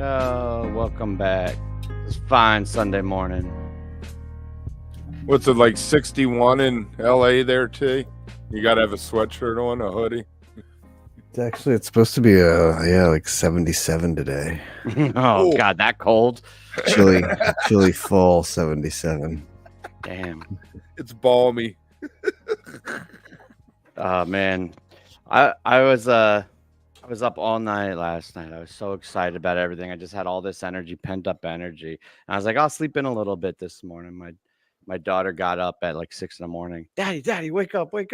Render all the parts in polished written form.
Oh, welcome back. It's fine Sunday morning. What's it like 61 in LA there, T? You gotta have a sweatshirt on, a hoodie. It's supposed to be like 77 today. Oh, God, that cold. Chilly fall 77. Damn. It's balmy. Oh man. I was up all night last night. I was so excited about everything. I just had all this energy, pent up energy. And I was like, I'll sleep in a little bit this morning. My daughter got up at like 6 a.m. Daddy, wake up. I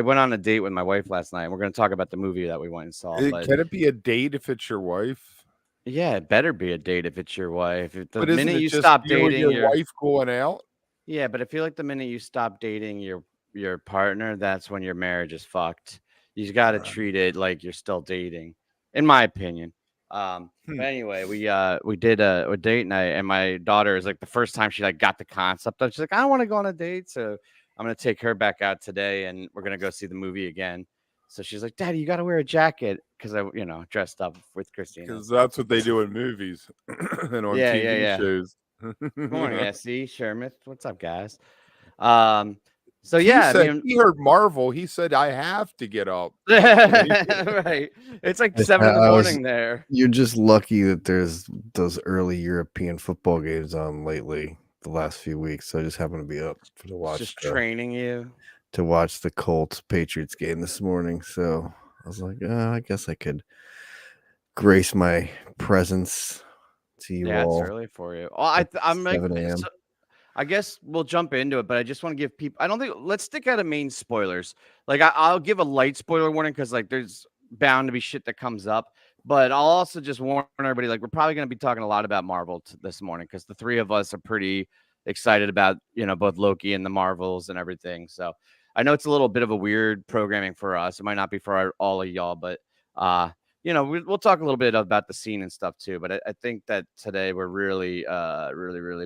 went on a date with my wife last night. And we're gonna talk about the movie that we went and saw. Can it be a date if it's your wife? Yeah, it better be a date if it's your wife. If the But isn't minute it you just stop you and dating your wife going out? Yeah, but I feel like the minute you stop dating your partner, that's when your marriage is fucked. You got to treat it like you're still dating, in my opinion. But anyway, we did a date night, and my daughter is like the first time she like got the concept of. She's like, I want to go on a date, so I'm gonna take her back out today, and we're gonna go see the movie again. So she's like, Daddy, you got to wear a jacket because I dressed up with Christina. Because that's what they do in movies and on TV shows. Good morning, SC Shermith. What's up, guys? He heard Marvel. He said, I have to get up. Right. It's like 7 a.m. there. You're just lucky that there's those early European football games on lately, the last few weeks. So I just happened to be up to watch. Just training you to watch the Colts Patriots game this morning. So I was like, I guess I could grace my presence to you all. Yeah, it's early for you. Oh, I'm like, I guess we'll jump into it, but I just want to give people. Let's stick out of main spoilers. Like I'll give a light spoiler warning because like there's bound to be shit that comes up. But I'll also just warn everybody, like we're probably going to be talking a lot about Marvel this morning because the three of us are pretty excited about both Loki and the Marvels and everything. So I know it's a little bit of a weird programming for us. It might not be for all of y'all, but we'll talk a little bit about the scene and stuff too. But I think that today we're really, really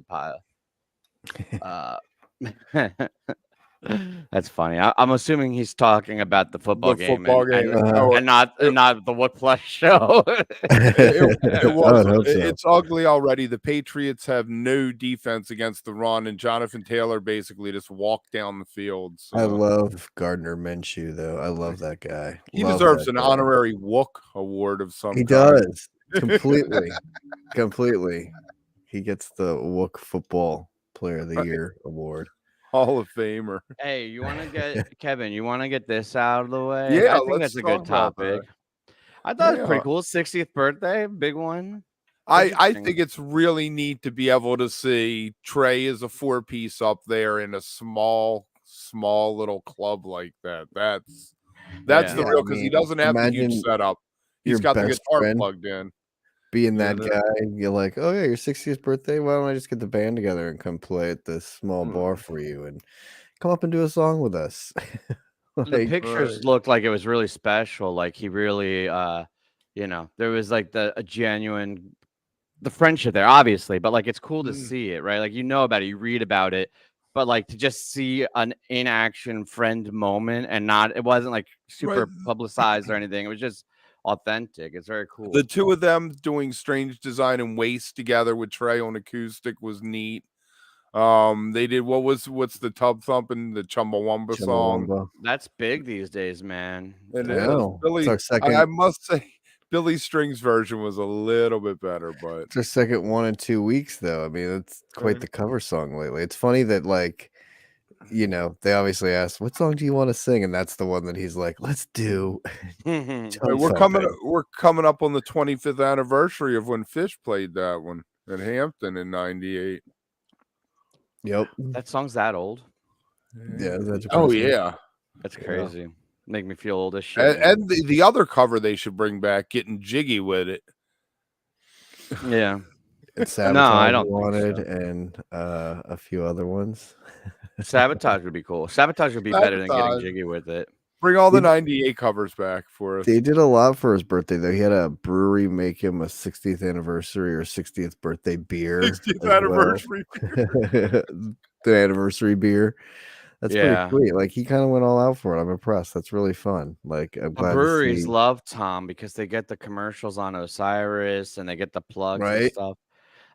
that's funny. I'm assuming he's talking about the football game, and not the Wook Plus show. It's ugly already. The Patriots have no defense against the run, and Jonathan Taylor basically just walked down the field. So. I love Gardner Minshew, though. I love that guy. He deserves an honorary Wook award of some kind. He does. Completely. He gets the Wook Football Player of the Year award. Hall of Famer. Hey, you want to get Kevin? You want to get this out of the way? Yeah, I think that's a good topic. I thought it was pretty cool. 60th birthday, big one. I think it's really neat to be able to see Trey as a 4-piece up there in a small little club like that. That's the real, because he doesn't have the huge setup. He's got the guitar plugged in. Being that guy, you're like, oh yeah, your 60th birthday. Why don't I just get the band together and come play at this small bar for you and come up and do a song with us? The pictures looked like it was really special. Like he really, there was like the friendship there, obviously, but like it's cool to see it, right? Like about it, you read about it, but like to just see an in-action friend moment and it wasn't like super publicized or anything. It was just authentic. It's very cool. The two of them doing Strange Design and Waste together with Trey on acoustic was neat. They did what's the Tub Thumping, the Chumbawamba song. That's big these days, man. And Billy, I must say Billy Strings version was a little bit better, but it's their second 1 in 2 weeks though. I mean, it's quite the cover song lately. It's funny that like they obviously asked, what song do you want to sing? And that's the one that he's like, let's do. We're coming up on the 25th anniversary of when Fish played that one in Hampton in '98. Yep. That song's that old. Yeah. Yeah. That's crazy. Make me feel old as shit. And the other cover they should bring back, Getting Jiggy with It. Yeah. It's Sabotage I don't wanted, so. And a few other ones. Sabotage would be cool. Sabotage would be better than Getting Jiggy with It. Bring all the 98 covers back for us. They did a lot for his birthday, though. He had a brewery make him a 60th anniversary or 60th birthday beer. 60th anniversary. The anniversary beer. That's pretty sweet. Like he kind of went all out for it. I'm impressed. That's really fun. Like I'm glad breweries to see. love Tom because they get the commercials on Osiris and they get the plugs and Right. stuff.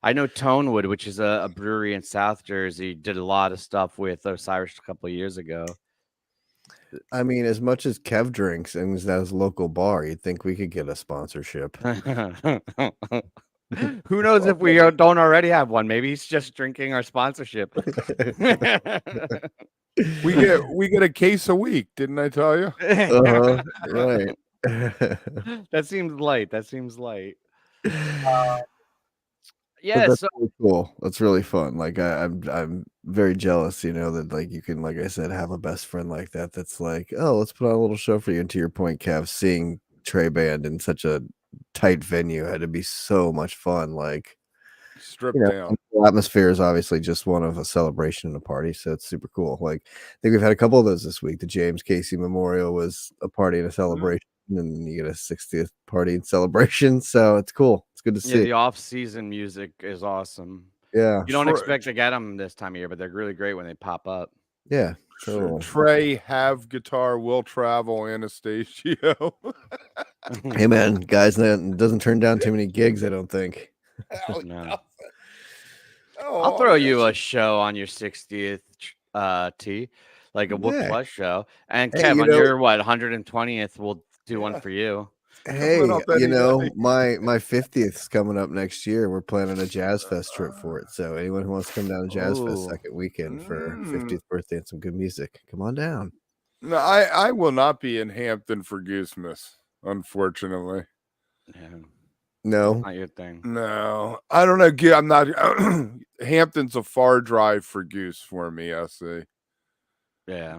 I know Tonewood, which is a brewery in South Jersey, did a lot of stuff with Osiris a couple of years ago. I mean, as much as Kev drinks and is at his local bar, you'd think we could get a sponsorship. Who knows if we don't already have one? Maybe he's just drinking our sponsorship. We get a case a week, didn't I tell you? Right. That seems light. Yeah, that's so really cool. That's really fun. Like I'm very jealous, that like you can, like I said, have a best friend like that. That's like, oh, let's put on a little show for you. And to your point, Kev, seeing Trey Band in such a tight venue had to be so much fun. Like stripped down. The atmosphere is obviously just one of a celebration and a party, so it's super cool. Like I think we've had a couple of those this week. The James Casey Memorial was a party and a celebration, and then you get a 60th party and celebration. So it's cool. It's good to see. Yeah, the off-season music is awesome. Yeah, you don't expect to get them this time of year, but they're really great when they pop up. Yeah. Totally. Trey, have guitar, will travel, Anastasio. Hey man, guys, that doesn't turn down too many gigs, I don't think. No. I'll throw you a show on your 60th T, like a Wook Plus show. And Kev, on your 120th, we'll do one for you. Hey, my 50th is coming up next year. We're planning a Jazz Fest trip for it. So anyone who wants to come down to Jazz Fest second weekend for 50th birthday and some good music, come on down. No, I will not be in Hampton for Goosemas, unfortunately. Yeah. No, not your thing. No, I don't know. I'm not. Hampton's a far drive for Goose for me. I see. Yeah.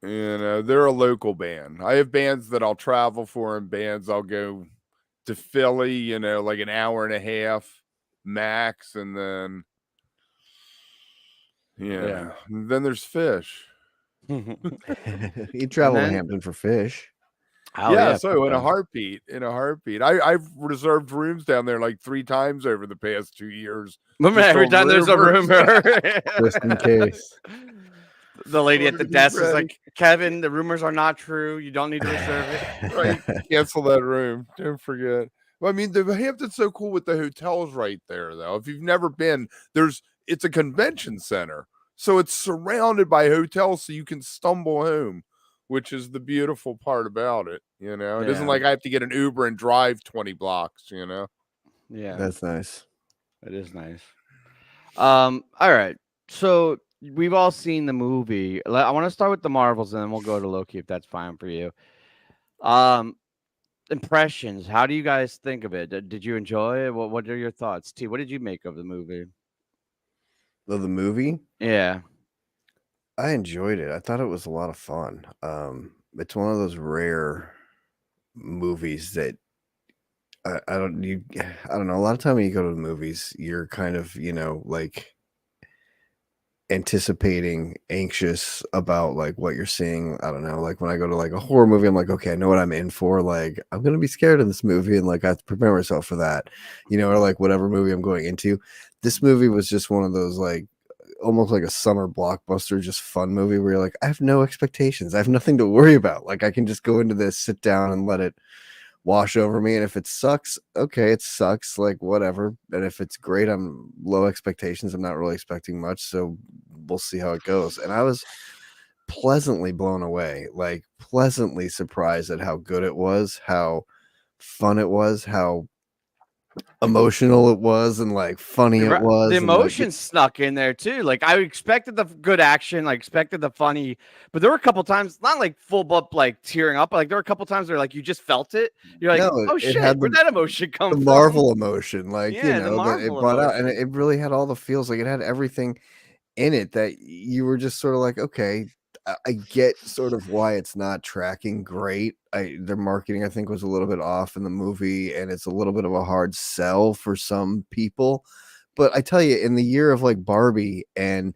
They're a local band. I have bands that I'll travel for and bands I'll go to Philly, like an hour and a half max. And then, then there's Fish. You travel to Hampton for Fish. Oh, so in a heartbeat. I've reserved rooms down there like 3 times over the past 2 years. Every time there's a rumor. Just in case. The lady at the desk is like, Kevin, the rumors are not true. You don't need to reserve it. Right. Cancel that room. Don't forget. Well, I mean, the Hampton's so cool with the hotels right there, though. If you've never been, it's a convention center. So it's surrounded by hotels so you can stumble home, which is the beautiful part about it. It isn't like I have to get an Uber and drive 20 blocks, Yeah. That's nice. It is nice. All right. So we've all seen the movie. I want to start with the Marvels and then we'll go to Loki if that's fine for you. Impressions. How do you guys think of it? Did you enjoy it? What are your thoughts? T, what did you make of the movie? Of the movie? Yeah. I enjoyed it. I thought it was a lot of fun. It's one of those rare movies that I don't know. A lot of time when you go to the movies, you're kind of, like anticipating, anxious about like what you're seeing. I don't know. Like when I go to like a horror movie, I'm like, okay, I know what I'm in for. Like I'm gonna be scared of this movie, and like I have to prepare myself for that, or like whatever movie I'm going into. This movie was just one of those like almost like a summer blockbuster, just fun movie where you're like, I have no expectations. I have nothing to worry about. Like I can just go into this, sit down, and let it wash over me. And if it sucks, okay, it sucks, like whatever. And if it's great, I'm low expectations. I'm not really expecting much, so we'll see how it goes. And I was pleasantly blown away, like pleasantly surprised at how good it was, how fun it was, how emotional it was, and like funny it was. The emotion snuck in there too. Like I expected the good action, like expected the funny, but there were a couple times, not like full up, like tearing up. Like there were a couple times where like you just felt it. You're like, oh shit, where'd that emotion come from? The Marvel emotion, like that it brought out, and it really had all the feels. Like it had everything in it that you were just sort of like, okay, I get sort of why it's not tracking great. Their marketing, I think, was a little bit off in the movie, and it's a little bit of a hard sell for some people. But I tell you, in the year of like Barbie and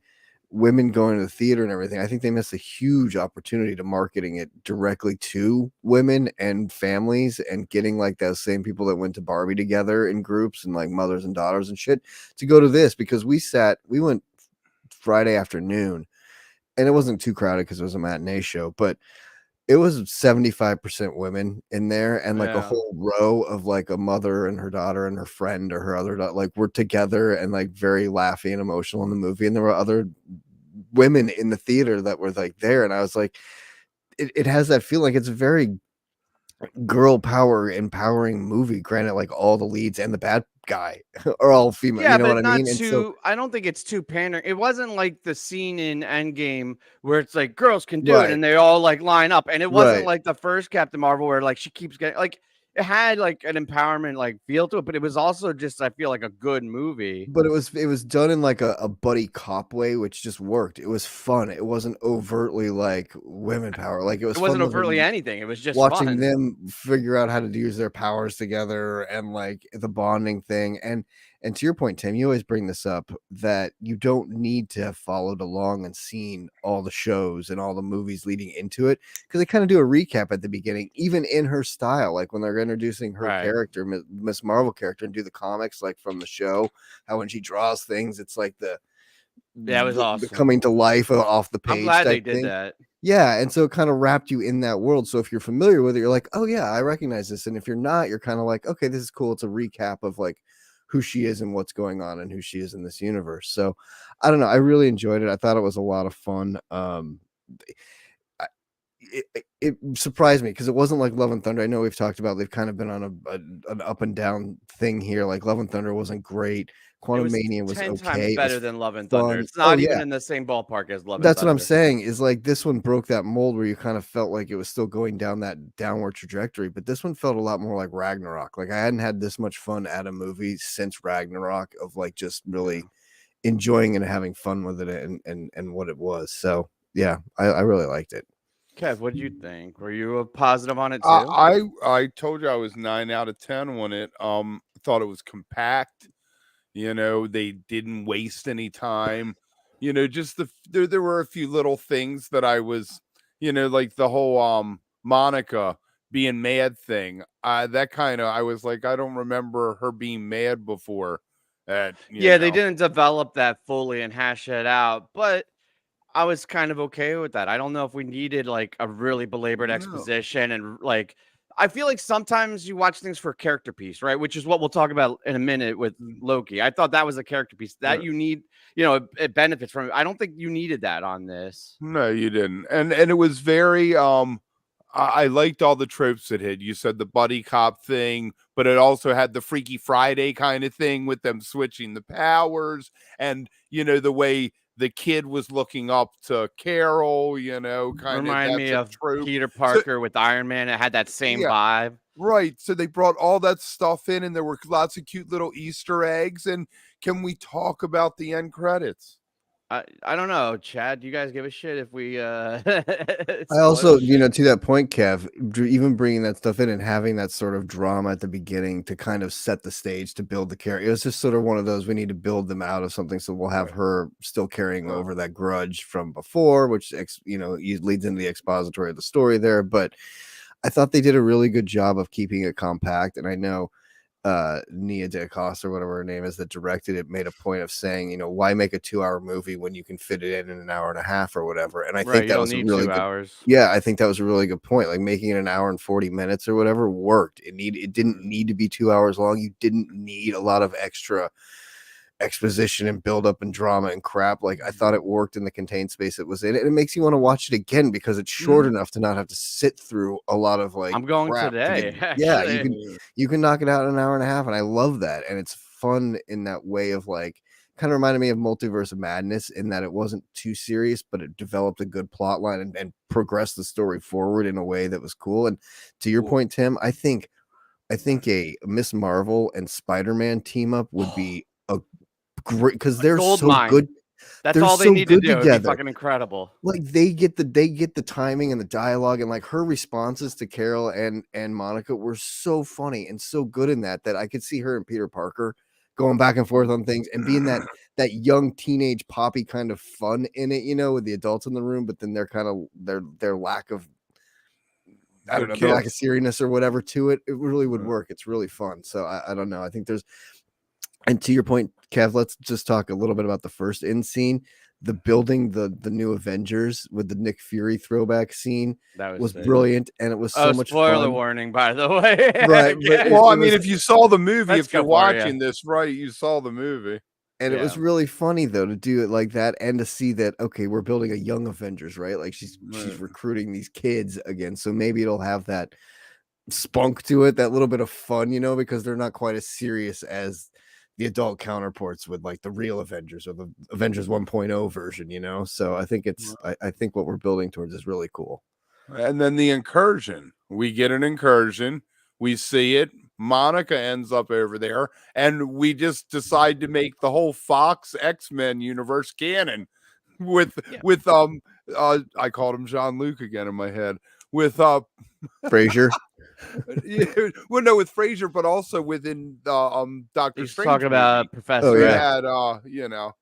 women going to the theater and everything, I think they missed a huge opportunity to marketing it directly to women and families, and getting like those same people that went to Barbie together in groups and like mothers and daughters and shit to go to this, because we went Friday afternoon. and it wasn't too crowded because it was a matinee show, but it was 75% women in there, and like a whole row of like a mother and her daughter and her friend or her other daughter, like were together and like very laughy and emotional in the movie. And there were other women in the theater that were like there, and I was like, it has that feel like it's a very girl power empowering movie. Granted, like all the leads and the bad guy are all female. Yeah, You know but what I not mean? And too. so, I don't think it's too pandering. It wasn't like the scene in Endgame where it's like girls can do it right, and they all like line up, and it wasn't right. like the first Captain Marvel where like she keeps getting like it had like an empowerment like feel to it, but it was also just I feel like a good movie. But it was done in like a buddy cop way, which just worked. It was fun. It wasn't overtly like women power. Like it was It wasn't fun overtly anything. It was just watching fun. them figure out how to use their powers together and like the bonding thing. And to your point, Tim, you always bring this up that you don't need to have followed along and seen all the shows and all the movies leading into it, because they kind of do a recap at the beginning, even in her style, like when they're introducing her character, Miss Marvel character, and do the comics like from the show, how when she draws things, it's like the was awesome. the coming to life off the page. I'm glad they did that. Yeah, and so it kind of wrapped you in that world. So if you're familiar with it, you're like, oh yeah, I recognize this. And if you're not, you're kind of like, okay, this is cool. It's a recap of like who she is and what's going on and who she is in this universe. So I don't know. I really enjoyed it. I thought it was a lot of fun. It surprised me because it wasn't like Love and Thunder. I know we've talked about they've kind of been on an up and down thing here. Like Love and Thunder wasn't great. Quantum Mania was 10 okay. times better than Love and fun. Thunder. It's not even in the same ballpark as Love and Thunder. That's what I'm saying, is like this one broke that mold where you kind of felt like it was still going down that downward trajectory, but this one felt a lot more like Ragnarok. Like I hadn't had this much fun at a movie since Ragnarok, of like just really enjoying and having fun with it and what it was. So yeah, I really liked it. Kev, what did you think? Were you a positive on it too? I told you I was 9 out of 10 on it. Thought it was compact. You know, they didn't waste any time. You know, just there were a few little things that I was, you know, like the whole Monica being mad thing. That kind of, I was like, I don't remember her being mad before. They didn't develop that fully and hash it out, but I was kind of okay with that. I don't know if we needed like a really belabored exposition and like I feel like sometimes you watch things for a character piece, right? Which is what we'll talk about in a minute with Loki. I thought that was a character piece that you need, you know, it benefits from it. I don't think you needed that on this. No, you didn't. And it was very I liked all the tropes it had. You said the buddy cop thing, but it also had the Freaky Friday kind of thing with them switching the powers, and you know the way the kid was looking up to Carol, you know, kind of remind me of trope. Peter Parker with Iron Man. It had that same vibe. Right. So they brought all that stuff in, and there were lots of cute little Easter eggs. And can we talk about the end credits? I don't know, Chad. Do you guys give a shit if we? I also, you know, to that point, Kev, even bringing that stuff in and having that sort of drama at the beginning to kind of set the stage to build the character. It was just sort of one of those, we need to build them out of something, so we'll have her still carrying over that grudge from before, which you know leads into the expository of the story there. But I thought they did a really good job of keeping it compact, and I know Nia DaCosta or whatever her name is that directed it made a point of saying, you know, why make a 2-hour movie when you can fit it in an hour and a half or whatever. And I think that was a really good, I think that was a really good point. Like making it an hour and 40 minutes or whatever worked. It didn't need to be 2 hours long. You didn't need a lot of extra exposition and build up and drama and crap. Like I thought it worked in the contained space it was in, and it makes you want to watch it again because it's short enough to not have to sit through a lot of like I'm going today. Yeah, you can knock it out in an hour and a half, and I love that. And it's fun in that way of like kind of reminded me of Multiverse of Madness in that it wasn't too serious, but it developed a good plot line and progressed the story forward in a way that was cool. And to your point, Tim, I think a Miss Marvel and Spider-Man team up would be a great, because they're so good. That's all they need to do. It'd be fucking incredible. Like they get the timing and the dialogue, and like her responses to Carol and Monica were so funny and so good in that I could see her and Peter Parker going back and forth on things and being that young teenage poppy kind of fun in it, you know, with the adults in the room, but then they're kind of their lack of, I don't know, the lack of seriousness or whatever to it. It really would work. It's really fun. So I don't know. I think there's, and to your point, Kev, let's just talk a little bit about the first end scene. the building the new Avengers with the Nick Fury throwback scene That was sick. brilliant, and it was so much spoiler fun. warning, by the way. Right, but well, I mean, if you saw the movie, Let's if you're go for ya. watching this, right, you saw the movie. And it was really funny though to do it like that, and to see that okay, we're building a young Avengers, right? Like she's recruiting these kids again, so maybe it'll have that spunk to it, that little bit of fun, you know, because they're not quite as serious as the adult counterparts with like the real Avengers or the Avengers 1.0 version, you know. So I think it's I think what we're building towards is really cool. And then the incursion, we get an incursion, we see it. Monica ends up over there, and we just decide to make the whole Fox X-Men universe canon with I called him Jean-Luc again in my head with Fraser. Well, no, with Fraser, but also within Doctor He's Strange talking about movie. Professor. We yeah. had you know.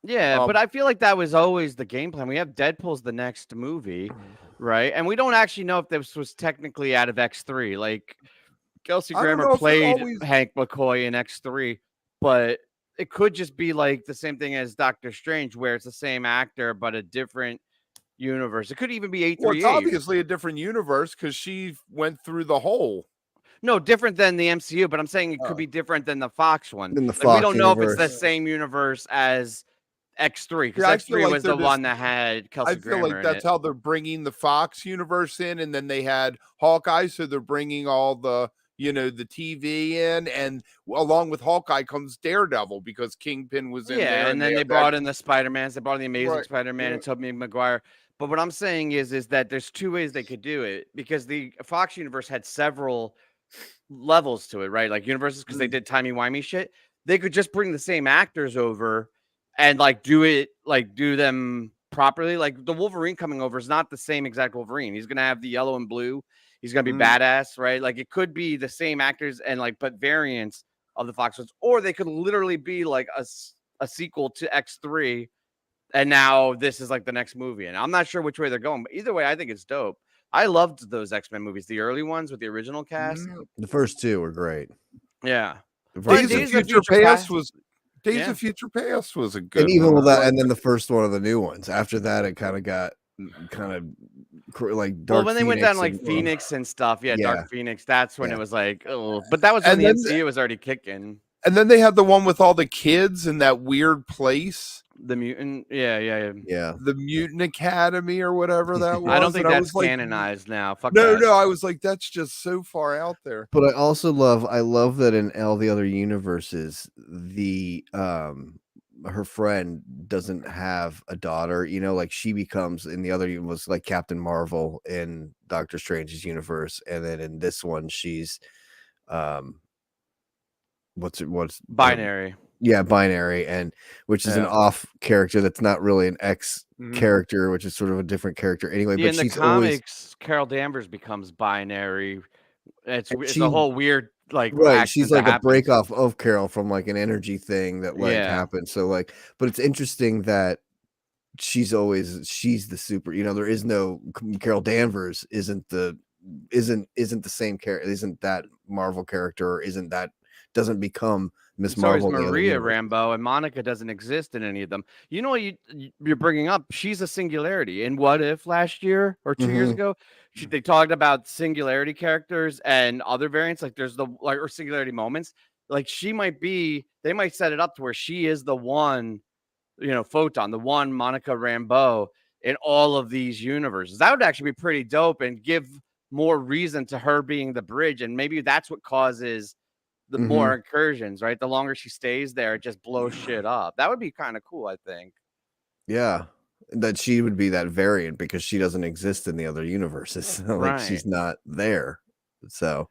Yeah, but I feel like that was always the game plan. We have Deadpool's the next movie, right? And we don't actually know if this was technically out of X3. Like Kelsey Grammer played Hank McCoy in X3, but it could just be like the same thing as Doctor Strange, where it's the same actor but a different universe. It could even be 838. Well, it's obviously a different universe because she went through the hole. No, different than the MCU, but I'm saying it could be different than the Fox one. In the Like, Fox we don't know if it's universe. the same universe as X3, because Yeah, X3 was the one that had Kelsey Grammer. I feel like that's how they're bringing the Fox universe in, and then they had Hawkeye, so they're bringing all the the TV in, and along with Hawkeye comes Daredevil because Kingpin was in there. And then they brought in the Spider-Mans, they brought in the Amazing Spider-Man and Tobey Maguire. But what I'm saying is that there's two ways they could do it, because the Fox universe had several levels to it, right? Like universes, because they did timey-wimey shit. They could just bring the same actors over and like do them properly. Like the Wolverine coming over is not the same exact Wolverine. He's gonna have the yellow and blue. He's gonna be badass, right? Like it could be the same actors and like but variants of the Fox ones, or they could literally be like a sequel to X3, and now this is like the next movie. And I'm not sure which way they're going, but either way, I think it's dope. I loved those X-Men movies, the early ones with the original cast. The first two were great. Yeah, Days of Future Past was. Days of Future Past was a good, and even one. with that, and then the first one of the new ones. After that, it kind of got like Dark. Well, when they Phoenix went down like Phoenix and stuff, yeah. Dark Phoenix. That's when it was like, oh, but that was when the MCU was already kicking. And then they had the one with all the kids in that weird place. The mutant, yeah. The Mutant Academy or whatever that was. I don't think that's canonized now. Fuck no, that. no. I was like, that's just so far out there. But I also love that in all the other universes, the her friend doesn't have a daughter. You know, like she becomes in the other was like Captain Marvel in Doctor Strange's universe, and then in this one, she's what's binary. Binary, and which is an off character that's not really an X character, which is sort of a different character anyway. But in the comics, Carol Danvers becomes binary. It's a whole weird she's like a break off of Carol from like an energy thing that happened. So like, but it's interesting that she's the super. You know, there is no Carol Danvers isn't the same character, isn't that Marvel character, or doesn't become Miss Marvel. Maria Rambeau, and Monica doesn't exist in any of them. You know what you're bringing up? She's a singularity. In What If last year or 2 years ago, they talked about singularity characters and other variants. Like there's or singularity moments. Like they might set it up to where she is the one, Photon, the one Monica Rambeau in all of these universes. That would actually be pretty dope and give more reason to her being the bridge. And maybe that's what causes the more incursions, right? The longer she stays there, it just blows shit up. That would be kind of cool, I think. Yeah, that she would be that variant because she doesn't exist in the other universes. Like she's not there. So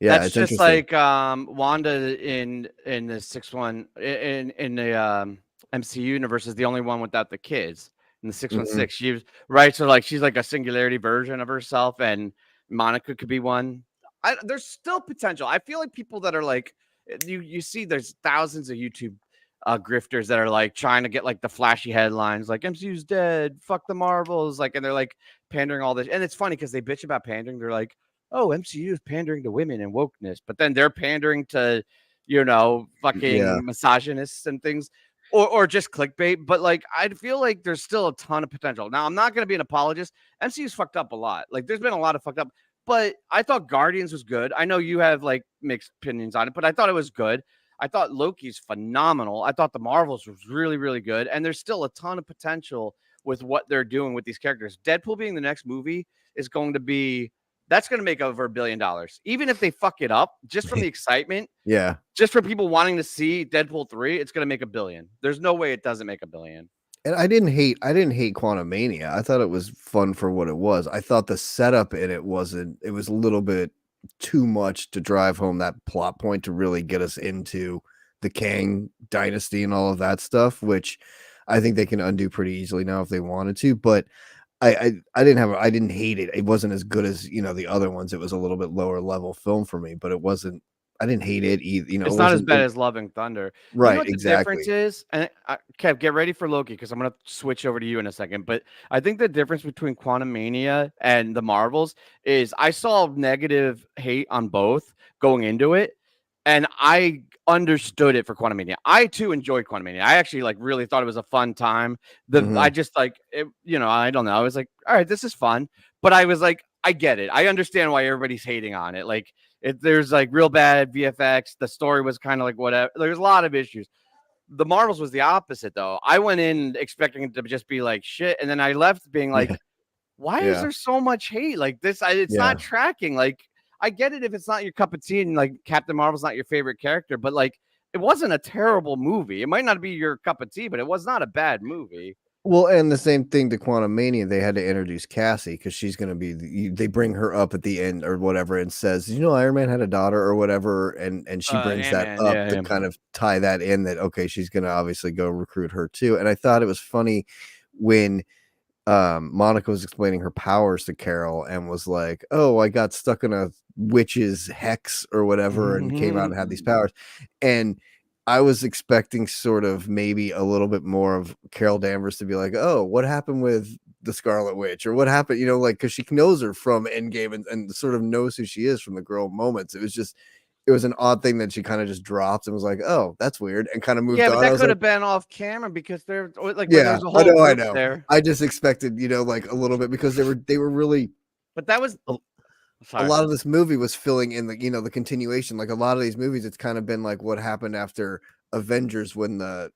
yeah, that's just like Wanda in the sixth one in the MCU universe is the only one without the kids. In the 616, she was right. So like she's like a singularity version of herself, and Monica could be one. There's still potential. I feel like people that are like, you see, there's thousands of YouTube grifters that are like trying to get like the flashy headlines, like MCU's dead, fuck the Marvels, like, and they're like pandering all this. And it's funny because they bitch about pandering. They're like, oh, MCU is pandering to women and wokeness, but then they're pandering to, fucking misogynists and things. or just clickbait. But like, I feel like there's still a ton of potential. Now, I'm not going to be an apologist. MCU's fucked up a lot. Like, there's been a lot of fucked up. But I thought Guardians was good. I know you have like mixed opinions on it, but I thought it was good. I thought Loki's phenomenal. I thought the Marvels was really, really good. And there's still a ton of potential with what they're doing with these characters. Deadpool being the next movie is going to be, that's going to make over $1 billion. Even if they fuck it up, just from the excitement. Yeah. Just for people wanting to see Deadpool 3, it's going to make $1 billion. There's no way it doesn't make $1 billion. And I didn't hate Quantumania. I thought it was fun for what it was. I thought the setup in it was a little bit too much to drive home that plot point to really get us into the Kang dynasty and all of that stuff, which I think they can undo pretty easily now if they wanted to. But I didn't hate it. It wasn't as good as, the other ones. It was a little bit lower level film for me, but it wasn't. I didn't hate it either. It's not as bad as Love and Thunder. Right, what exactly. The difference is, and Kev, get ready for Loki because I'm going to switch over to you in a second. But I think the difference between Quantumania and the Marvels is I saw negative hate on both going into it, and I understood it for Quantumania. I too enjoyed Quantumania. I actually really thought it was a fun time. I just I don't know. I was like, all right, this is fun. But I was like, I get it. I understand why everybody's hating on it. Like, there's real bad VFX. The story was kind of whatever. There's a lot of issues. The Marvels was the opposite, though. I went in expecting it to just be shit, and then I left being like, why is there so much hate? It's not tracking. I get it if it's not your cup of tea and Captain Marvel's not your favorite character, but it wasn't a terrible movie. It might not be your cup of tea, but it was not a bad movie. Well, and the same thing to Quantumania, they had to introduce Cassie because she's going to be. They bring her up at the end or whatever and says, Iron Man had a daughter or whatever, and she brings that up to kind of tie that in that okay, she's going to obviously go recruit her too. And I thought it was funny when Monica was explaining her powers to Carol and was like, "Oh, I got stuck in a witch's hex or whatever and came out and had these powers," and I was expecting sort of maybe a little bit more of Carol Danvers to be like, oh, what happened with the Scarlet Witch or what happened, because she knows her from Endgame and sort of knows who she is from the girl moments. It was an odd thing that she kind of just dropped and was like, oh, that's weird. And kind of moved on. Yeah, but that could have been off camera because they're there's a whole I know. There. I just expected, a little bit because they were really, but that was a lot of this movie was filling in the continuation. Like a lot of these movies, it's kind of been like what happened after Avengers when the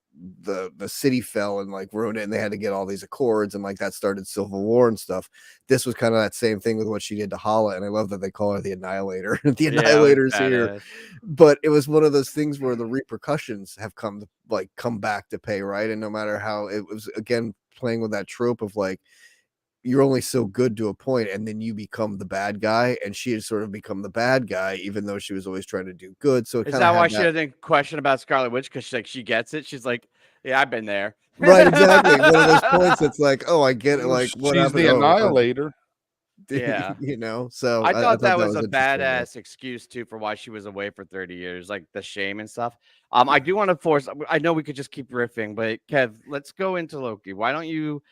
city fell and wrote it and they had to get all these accords and that started Civil War and stuff. This was kind of that same thing with what she did to Hala, and I love that they call her the Annihilator. The Annihilator's here, but it was one of those things where the repercussions have come back to pay, right? And no matter how it was, again, playing with that trope of you're only so good to a point and then you become the bad guy, and she has sort of become the bad guy even though she was always trying to do good. So is that why she doesn't question about Scarlet Witch? Because she gets it. She's like, yeah, I've been there. Right, exactly. One of those points it's oh, I get it. What she's the Annihilator. Yeah. So I thought that was a badass excuse too for why she was away for 30 years, the shame and stuff. I do want to force, I know we could just keep riffing, but Kev, let's go into Loki. Why don't you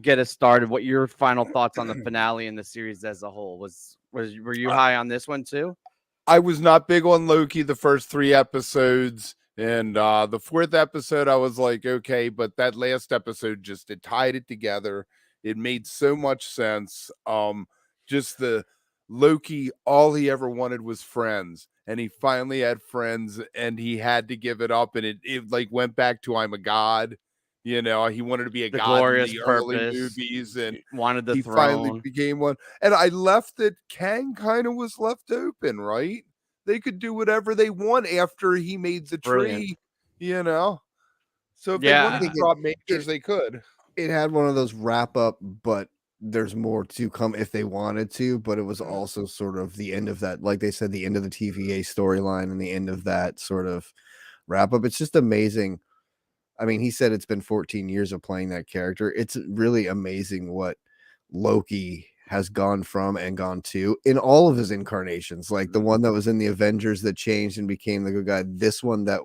get us started? What your final thoughts on the finale and the series as a whole were you high on this one too? I was not big on Loki the first 3 episodes, and the 4th episode I was like, okay, but that last episode it tied it together. It made so much sense. Just the Loki, all he ever wanted was friends, and he finally had friends, and he had to give it up, and it went back to I'm a god. He wanted to be a god in the early movies, and wanted the throne. Finally became one. And I left it. Kang kind of was left open, right? They could do whatever they want after he made the tree, So if they wanted to drop majors, they could. It had one of those wrap up, but there's more to come if they wanted to. But it was also sort of the end of that, like they said, the end of the TVA storyline and the end of that sort of wrap up. It's just amazing. I mean, he said it's been 14 years of playing that character. It's really amazing what Loki has gone from and gone to in all of his incarnations. Like the one that was in the Avengers that changed and became the good guy. This one that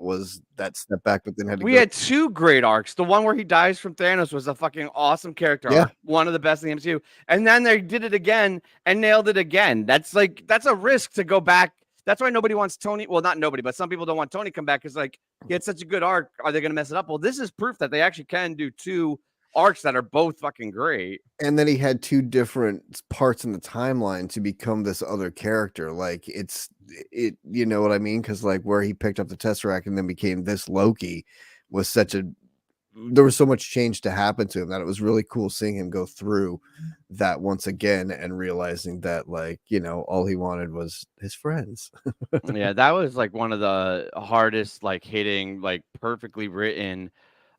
step back, but then had to We had 2 great arcs. The one where he dies from Thanos was a fucking awesome character arc. One of the best in the MCU. And then they did it again and nailed it again. That's a risk to go back That's why nobody wants Tony. Well, not nobody, but some people don't want Tony to come back because like he had such a good arc. Are they going to mess it up? Well, this is proof that they actually can do 2 arcs that are both fucking great. And then he had 2 different parts in the timeline to become this other character. Like you know what I mean? Because like where he picked up the Tesseract and then became this Loki was there was so much change to happen to him that it was really cool seeing him go through that once again and realizing that, like, you know, all he wanted was his friends. Yeah, that was like one of the hardest, like hitting, like perfectly written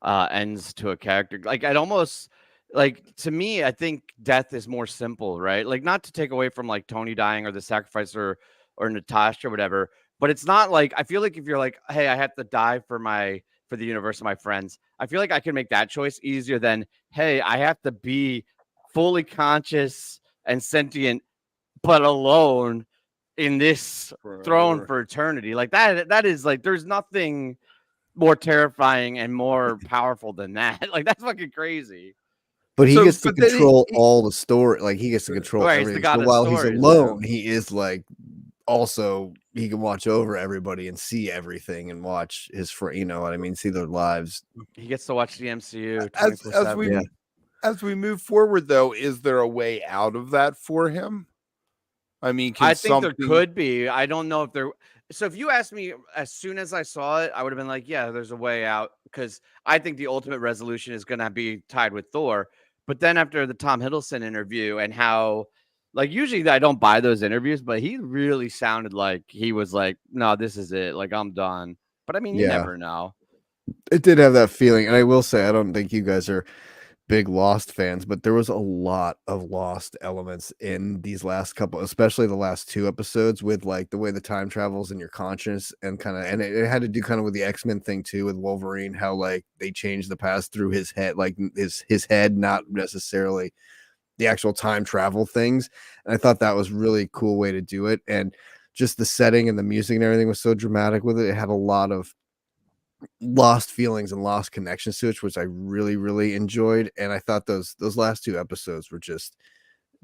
ends to a character. Like I'd almost like, to me, I think death is more simple, right? Like, not to take away from like Tony dying or the sacrifice or Natasha or whatever, but it's not like, I feel like if you're like, hey, I have to die for the universe of my friends, I feel like I can make that choice easier than, hey, I have to be fully conscious and sentient but alone in this throne for eternity. Like that is like, there's nothing more terrifying and more powerful than that. Like that's fucking crazy. But he gets to control all the story. Like he gets to control everything. So while he's alone, he is like, also he can watch over everybody and see everything and watch his friend, you know what I mean, see their lives. He gets to watch the MCU as we move forward, though. Is there a way out of that for him? I mean, I think there could be. I don't know if there. So if you asked me as soon as I saw it, I would have been like, yeah, there's a way out, because I think the ultimate resolution is going to be tied with Thor. But then after the Tom Hiddleston interview and how, like, usually I don't buy those interviews, but he really sounded like he was like, no, this is it. Like, I'm done. But I mean, you never know. It did have that feeling. And I will say, I don't think you guys are big Lost fans, but there was a lot of Lost elements in these last couple, especially the last 2 episodes, with like the way the time travels in your conscience and kind of, and it had to do kind of with the X-Men thing too, with Wolverine, how like they changed the past through his head, like his head, not necessarily the actual time travel things. And I thought that was really cool way to do it. And just the setting and the music and everything was so dramatic with it. It had a lot of lost feelings and lost connections to it, which I really, really enjoyed. And I thought those last 2 episodes were just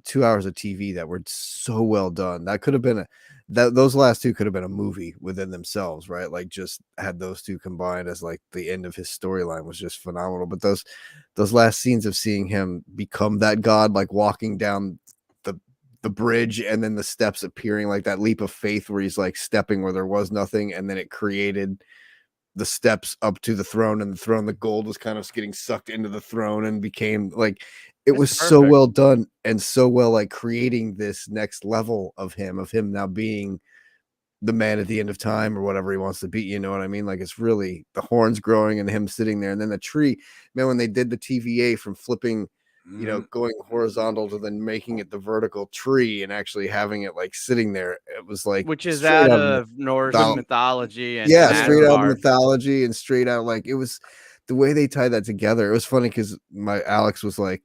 2 hours of TV that were so well done. That could have been those last 2 could have been a movie within themselves, right? Like just had those 2 combined as like the end of his storyline was just phenomenal. But those last scenes of seeing him become that god, like walking down the bridge and then the steps appearing, like that leap of faith where he's like stepping where there was nothing, and then it created the steps up to the throne, and the gold was kind of getting sucked into the throne and became like, it was so well done and so well, like creating this next level of him now being the man at the end of time or whatever he wants to be. You know what I mean? Like it's really the horns growing and him sitting there, and then the tree, man, when they did the TVA from flipping, you know, going horizontal to then making it the vertical tree and actually having it like sitting there, it was like, which is out of Norse mythology and straight out of mythology and straight out, like it was the way they tied that together. It was funny because my Alex was like,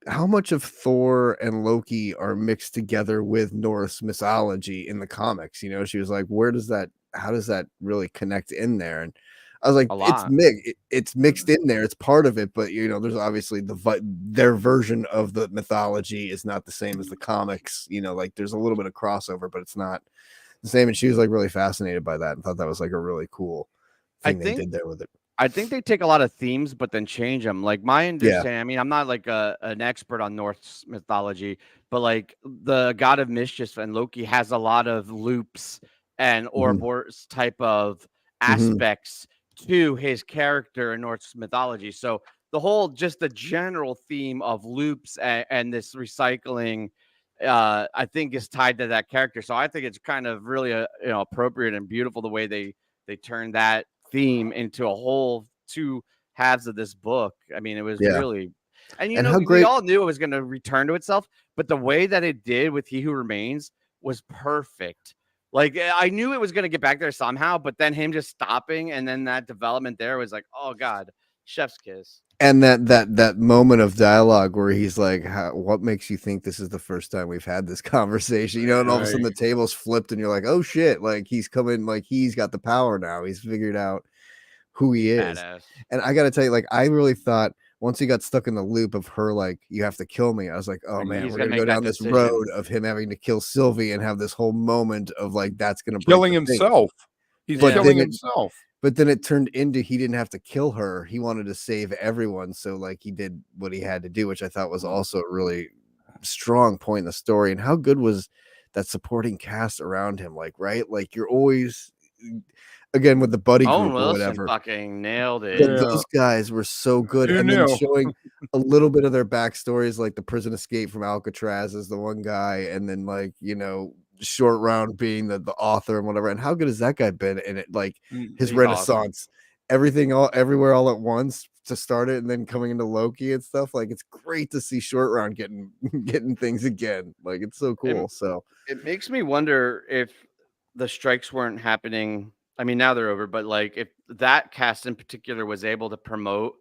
how much of Thor and Loki are mixed together with Norse mythology in the comics? You know, she was like, how does that really connect in there? And I was like, it's mixed in there. It's part of it. But, you know, there's obviously their version of the mythology is not the same as the comics. You know, like there's a little bit of crossover, but it's not the same. And she was like really fascinated by that and thought that was like a really cool thing they did there with it. I think they take a lot of themes, but then change them. Like my understanding, I mean, I'm not like an expert on Norse mythology, but like the god of mischief and Loki has a lot of loops and Ouroboros type of aspects to his character in Norse mythology. So the general theme of loops and this recycling, I think is tied to that character. So I think it's kind of really appropriate and beautiful the way they turn that theme into a whole 2 halves of this book. I mean, it was really, and we all knew it was going to return to itself, but the way that it did with He Who Remains was perfect. Like I knew it was going to get back there somehow, but then him just stopping and then that development there was like, oh God, chef's kiss. And that moment of dialogue where he's like, what makes you think this is the first time we've had this conversation? You know, and all of a sudden the table's flipped and you're like, oh shit, like he's coming, like he's got the power now. He's figured out who he is. Badass. And I got to tell you, like, I really thought once he got stuck in the loop of her, like, you have to kill me, I was like, oh man, we're gonna go down this road of him having to kill Sylvie and have this whole moment of like that's gonna killing himself. He's killing himself. But then it turned into he didn't have to kill her. He wanted to save everyone. So like he did what he had to do, which I thought was also a really strong point in the story. And how good was that supporting cast around him? Like, right? Like you're always again with the buddy group or whatever. Fucking nailed it. Those guys were so good. And then showing a little bit of their backstories, like the prison escape from Alcatraz is the one guy, and then like, you know, Short Round being the author and whatever. And how good has that guy been in it? Like his renaissance, everything everywhere all at once to start it, and then coming into Loki and stuff. Like it's great to see Short Round getting things again. Like it's so cool. So it makes me wonder if the strikes weren't happening. I mean, now they're over, but like if that cast in particular was able to promote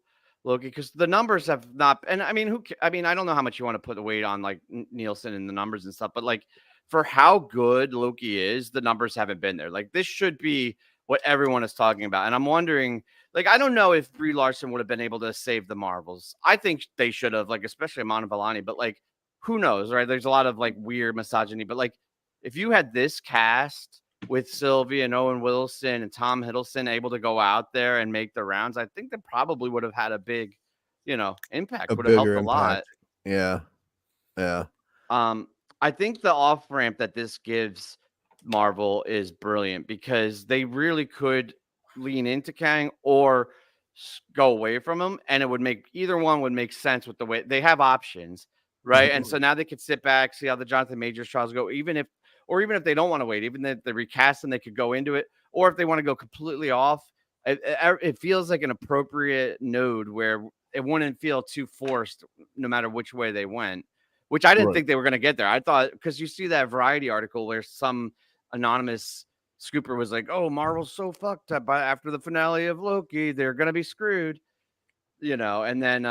Loki, because the numbers have not. And I mean, I don't know how much you want to put the weight on like Nielsen and the numbers and stuff, but like for how good Loki is, the numbers haven't been there. Like this should be what everyone is talking about. And I'm wondering, like, I don't know if Brie Larson would have been able to save the Marvels. I think they should have, like, especially Amanda Villani, but like, who knows, right? There's a lot of like weird misogyny, but like, if you had this cast with Sylvie and Owen Wilson and Tom Hiddleston able to go out there and make the rounds, I think that probably would have had a big, you know, impact. Would have helped a lot. Yeah. I think the off ramp that this gives Marvel is brilliant because they really could lean into Kang or go away from him, and it would make either one would make sense with the way they have options, right? And so now they could sit back, see how the Jonathan Majors trials go, even if they don't want to wait, even if they recast and they could go into it, or if they want to go completely off, it feels like an appropriate node where it wouldn't feel too forced no matter which way they went, which I didn't think they were going to get there. I thought, because you see that Variety article where some anonymous scooper was like, oh, Marvel's so fucked up after the finale of Loki, they're going to be screwed, you know, and then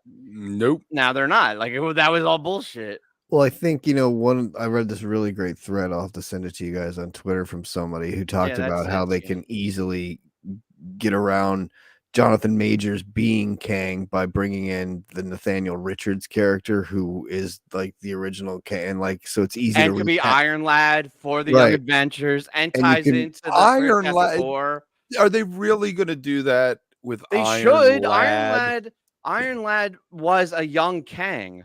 nope, now they're not. Like that was all bullshit. Well, I think, you know, I read this really great thread. I'll have to send it to you guys on Twitter from somebody who talked about how they can easily get around Jonathan Majors being Kang by bringing in the Nathaniel Richards character, who is like the original Kang, and like so it's easy and to could be Iron Lad for the Young Adventures and ties into the Iron Lad. Are they really going to do that with Iron Lad? Iron Lad was a young Kang.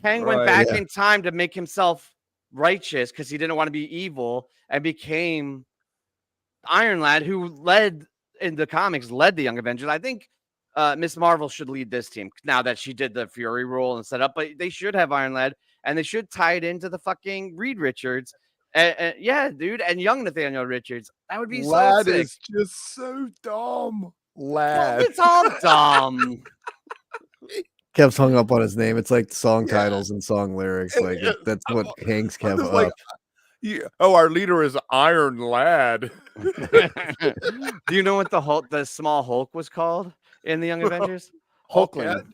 Kang went back in time to make himself righteous because he didn't want to be evil and became Iron Lad, who led the Young Avengers. I think Miss Marvel should lead this team now that she did the Fury role and set up, but they should have Iron Lad and they should tie it into the fucking Reed Richards. Yeah, dude, and young Nathaniel Richards. That would be Lad so sick. Is just so dumb. Lad. Well, it's all dumb. Kev's hung up on his name. It's like song titles and song lyrics. Like that's what hangs Kev up. Like, our leader is Iron Lad. Do you know what the small Hulk was called in the Young Avengers? Hulkling.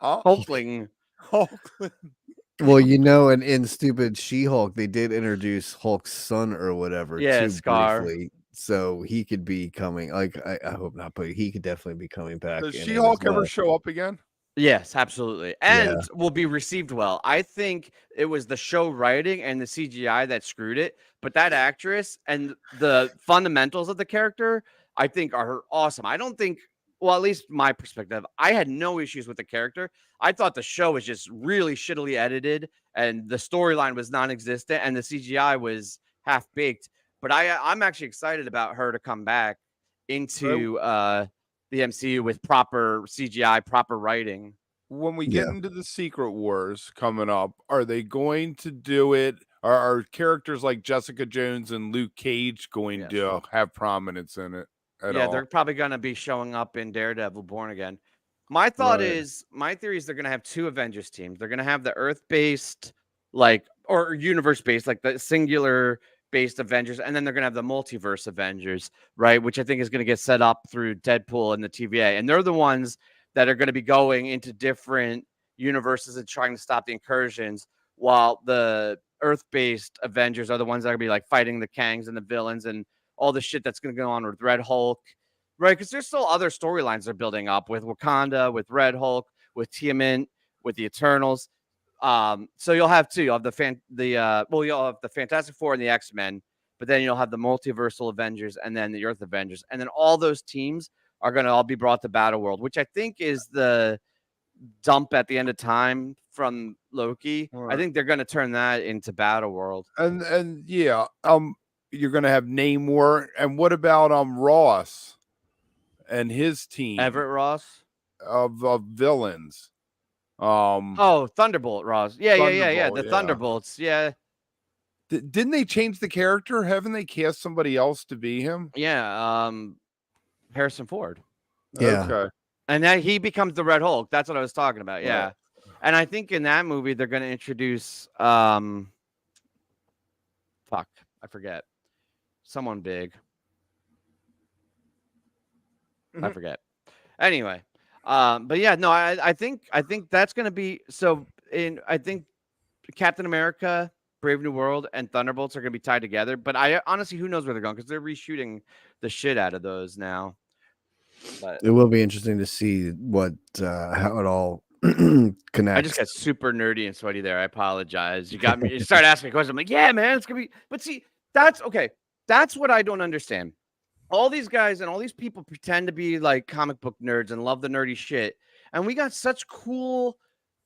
Hulkling. Well, you know, and in Stupid She-Hulk, they did introduce Hulk's son or whatever. Yeah, Scar. Briefly, so he could be coming. Like, I hope not, but he could definitely be coming back. Does She-Hulk ever show up again? Yes, absolutely. And will be received well. I think it was the show writing and the CGI that screwed it. But that actress and the fundamentals of the character, I think, are awesome. I don't think, well, at least my perspective, I had no issues with the character. I thought the show was just really shittily edited and the storyline was non-existent and the CGI was half-baked. But I'm actually excited about her to come back into the MCU with proper CGI, proper writing. When we get into the Secret Wars coming up, are they going to do it? Are characters like Jessica Jones and Luke Cage going to have prominence in it at all? They're probably going to be showing up in Daredevil Born Again. My theory is they're going to have two Avengers teams. They're going to have the Earth-based, or universe-based, like the singular based Avengers, and then they're gonna have the multiverse Avengers, right? Which I think is gonna get set up through Deadpool and the TVA, and they're the ones that are gonna be going into different universes and trying to stop the incursions, while the Earth-based Avengers are the ones that are gonna be like fighting the Kangs and the villains and all the shit that's gonna go on with Red Hulk, right? Because there's still other storylines they're building up with Wakanda, with Red Hulk, with Tiamat, with the Eternals. So you'll have two. You'll have you'll have the Fantastic Four and the X-Men, but then you'll have the Multiversal Avengers and then the Earth Avengers, and then all those teams are going to all be brought to Battleworld, which I think is the dump at the end of time from Loki. Right. I think they're going to turn that into Battleworld. And yeah, you're going to have Namor. And what about Ross and his team? Everett Ross of villains. Thunderbolt Ross. Yeah. The Thunderbolts. Yeah. Didn't they change the character? Haven't they cast somebody else to be him? Yeah. Harrison Ford. Yeah. Okay. And then he becomes the Red Hulk. That's what I was talking about. Yeah. Right. And I think in that movie they're going to introduce I forget. Someone big. I forget. Anyway, but yeah, no, I think that's going to be so. I think Captain America, Brave New World, and Thunderbolts are going to be tied together. But I honestly, who knows where they're going, because they're reshooting the shit out of those now. But it will be interesting to see how it all connects. I just got super nerdy and sweaty there. I apologize. You got me. You started asking questions. I'm like, yeah, man, it's gonna be. But see, that's okay. That's what I don't understand. All these guys and all these people pretend to be like comic book nerds and love the nerdy shit. And we got such cool,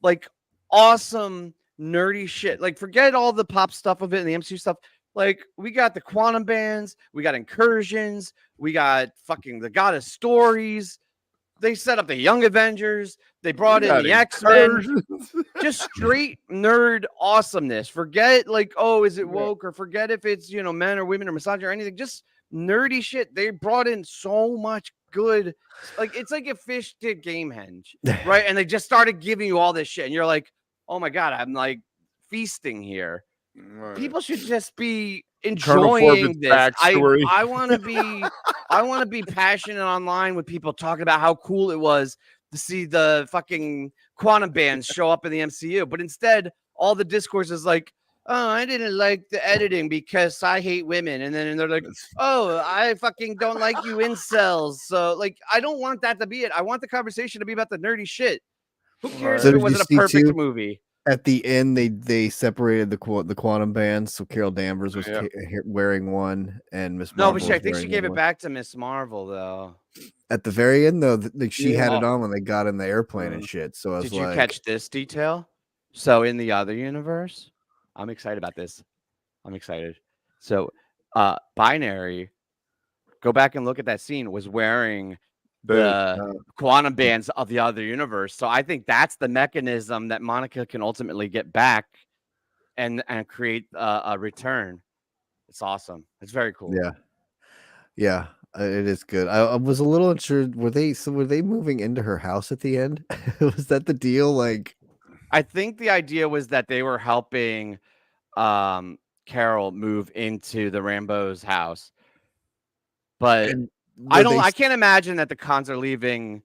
like awesome nerdy shit. Like forget all the pop stuff of it and the MCU stuff. Like we got the quantum bands, we got incursions, we got fucking the God of Stories. They set up the Young Avengers. They brought in the X-Men. Just straight nerd awesomeness. Forget like, oh, is it woke, or forget if it's, men or women or misogyny or anything. Just nerdy shit. They brought in so much good, like it's like if Fish did Gamehenge, right? And they just started giving you all this shit, and you're like, oh my god, I'm like feasting here. Right. People should just be enjoying this. I want to be passionate online with people talking about how cool it was to see the fucking quantum bands show up in the MCU, but instead all the discourse is like, oh, I didn't like the editing because I hate women. And then they're like, oh, I fucking don't like you incels. So, like, I don't want that to be it. I want the conversation to be about the nerdy shit. Who cares if it wasn't a perfect movie? At the end, they separated the quantum bands. So Carol Danvers was wearing one, and Miss Marvel. No, but I think she gave it back to Miss Marvel, though. At the very end, though, like she had it on when they got in the airplane and shit. So I was did you catch this detail? So in the other universe, I'm excited about this. I'm excited. So Binary, go back and look at that scene, was wearing the quantum bands of the other universe. So I think that's the mechanism that Monica can ultimately get back and create a return. It's awesome. It's very cool. Yeah, it is good. I was a little unsure. Were they moving into her house at the end? Was that the deal? Like, I think the idea was that they were helping Carol move into the Rambo's house, but I can't imagine that the Khans are leaving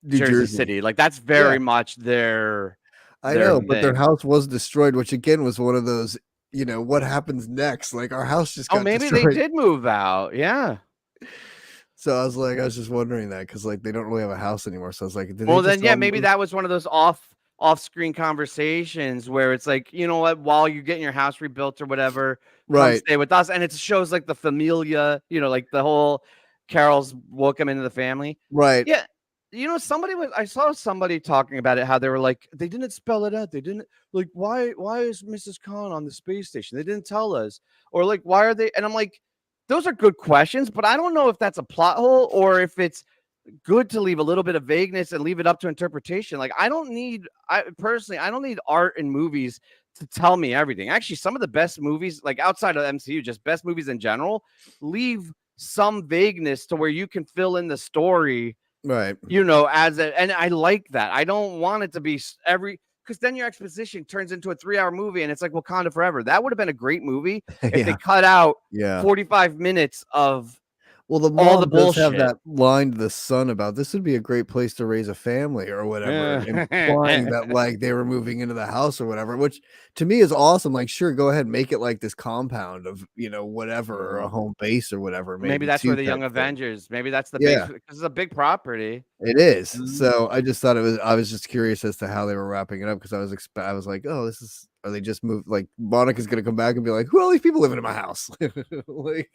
Jersey City. Like that's very much their. I know, but their house was destroyed, which again was one of those. What happens next? Like our house just got destroyed. They did move out. Yeah. So I was just wondering that because like they don't really have a house anymore. So I was like, maybe that was one of those off-screen conversations where it's like, you know what, while you're getting your house rebuilt or whatever, right, stay with us. And it shows like the familia, like the whole Carol's welcome into the family. Right. Yeah. I saw somebody talking about it, how they were like, they didn't spell it out. They didn't like, why is Mrs. Khan on the space station? They didn't tell us. Or like, why are they? And I'm like, those are good questions, but I don't know if that's a plot hole or if it's good to leave a little bit of vagueness and leave it up to interpretation. Like I don't need art in movies to tell me everything. Actually, some of the best movies, like outside of MCU, just best movies in general, leave some vagueness to where you can fill in the story, right? And I like that. I don't want it to be because then your exposition turns into a 3-hour movie and it's like Wakanda Forever. That would have been a great movie if they cut out 45 minutes of all the bullshit. Have that line to the son about this would be a great place to raise a family or whatever, implying that like they were moving into the house or whatever, which to me is awesome. Like, sure, go ahead and make it like this compound of whatever, or a home base or whatever. Maybe that's where the Young Avengers. Maybe that's the base because it's a big property. It is. So I just thought I was just curious as to how they were wrapping it up because I was like, oh, are they just moved? Like Monica's gonna come back and be like, who are all these people living in my house? Like,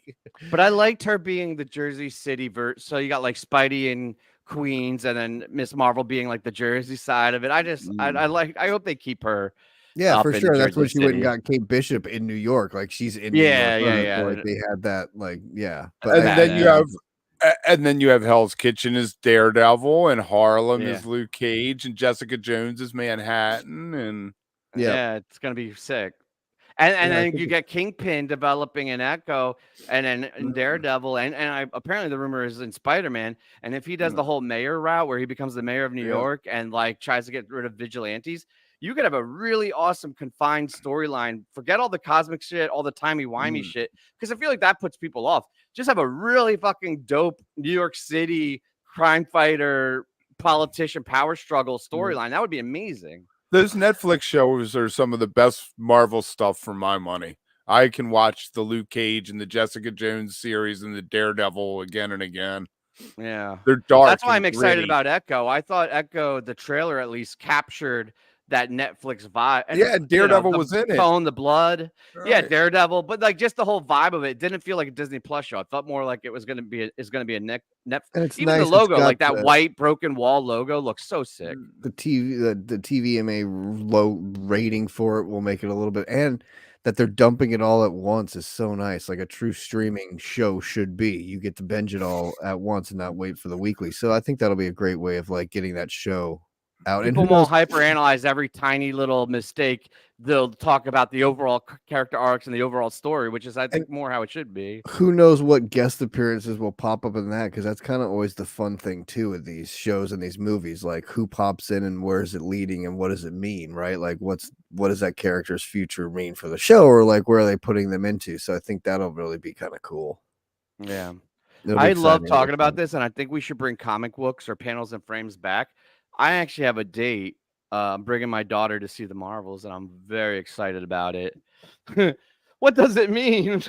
but I liked her being the Jersey City so you got like Spidey and Queens, and then Miss Marvel being like the Jersey side of it. I hope they keep her. Yeah, for sure. That's when she went and City. got Kate Bishop in New York. Like she's in New York. Yeah. Like they had that, like, yeah. But then you have Hell's Kitchen as Daredevil, and Harlem as Luke Cage, and Jessica Jones as Manhattan, and yeah, it's gonna be sick. And then you get Kingpin developing an Echo, and then in Daredevil, and apparently the rumor is in Spider-Man. And if he does the whole mayor route where he becomes the mayor of New York and like tries to get rid of vigilantes, you could have a really awesome confined storyline. Forget all the cosmic shit, all the timey-wimey shit, because I feel like that puts people off. Just have a really fucking dope New York City crime fighter, politician, power struggle storyline. That would be amazing. Those Netflix shows are some of the best Marvel stuff for my money. I can watch the Luke Cage and the Jessica Jones series and the Daredevil again and again. Yeah. They're dark. That's why I'm excited about Echo. I thought Echo, the trailer at least, captured that Netflix vibe. And, Daredevil was in it. Tone, the blood. Right. Yeah, Daredevil. But like just the whole vibe of it didn't feel like a Disney Plus show. I felt more like it was going to be a Netflix. Even the logo, like that white broken wall logo, looks so sick. The TVMA low rating for it will make it a little bit, and that they're dumping it all at once is so nice. Like a true streaming show should be. You get to binge it all at once and not wait for the weekly. So I think that'll be a great way of like getting that show out. People won't hyperanalyze every tiny little mistake. They'll talk about the overall character arcs and the overall story, which is, I think, more how it should be. Who knows what guest appearances will pop up in that? Because that's kind of always the fun thing too with these shows and these movies. Like who pops in and where is it leading and what does it mean, right? Like what does that character's future mean for the show, or like where are they putting them into? So I think that'll really be kind of cool. Yeah, I love talking about this, and I think we should bring comic books or panels and frames back. I actually have a date. I'm bringing my daughter to see the Marvels, and I'm very excited about it. What does it mean?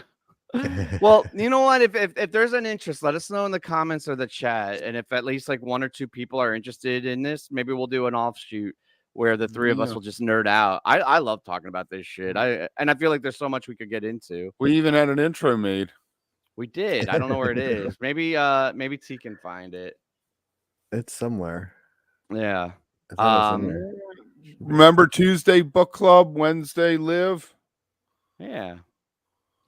Well, you know what? If there's an interest, let us know in the comments or the chat. And if at least like 1 or 2 people are interested in this, maybe we'll do an offshoot where the 3 of us will just nerd out. I love talking about this shit. I feel like there's so much we could get into. We even had an intro made. We did. I don't know where it is. Maybe T can find it. It's somewhere. Yeah. Remember Tuesday book club, Wednesday live. Yeah.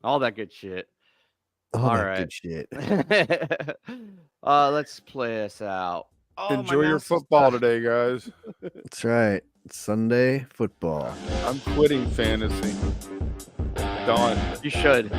All that good shit. All right. Good shit. Let's play this out. Enjoy your football today, guys. That's right. It's Sunday football. I'm quitting fantasy. Done. You should.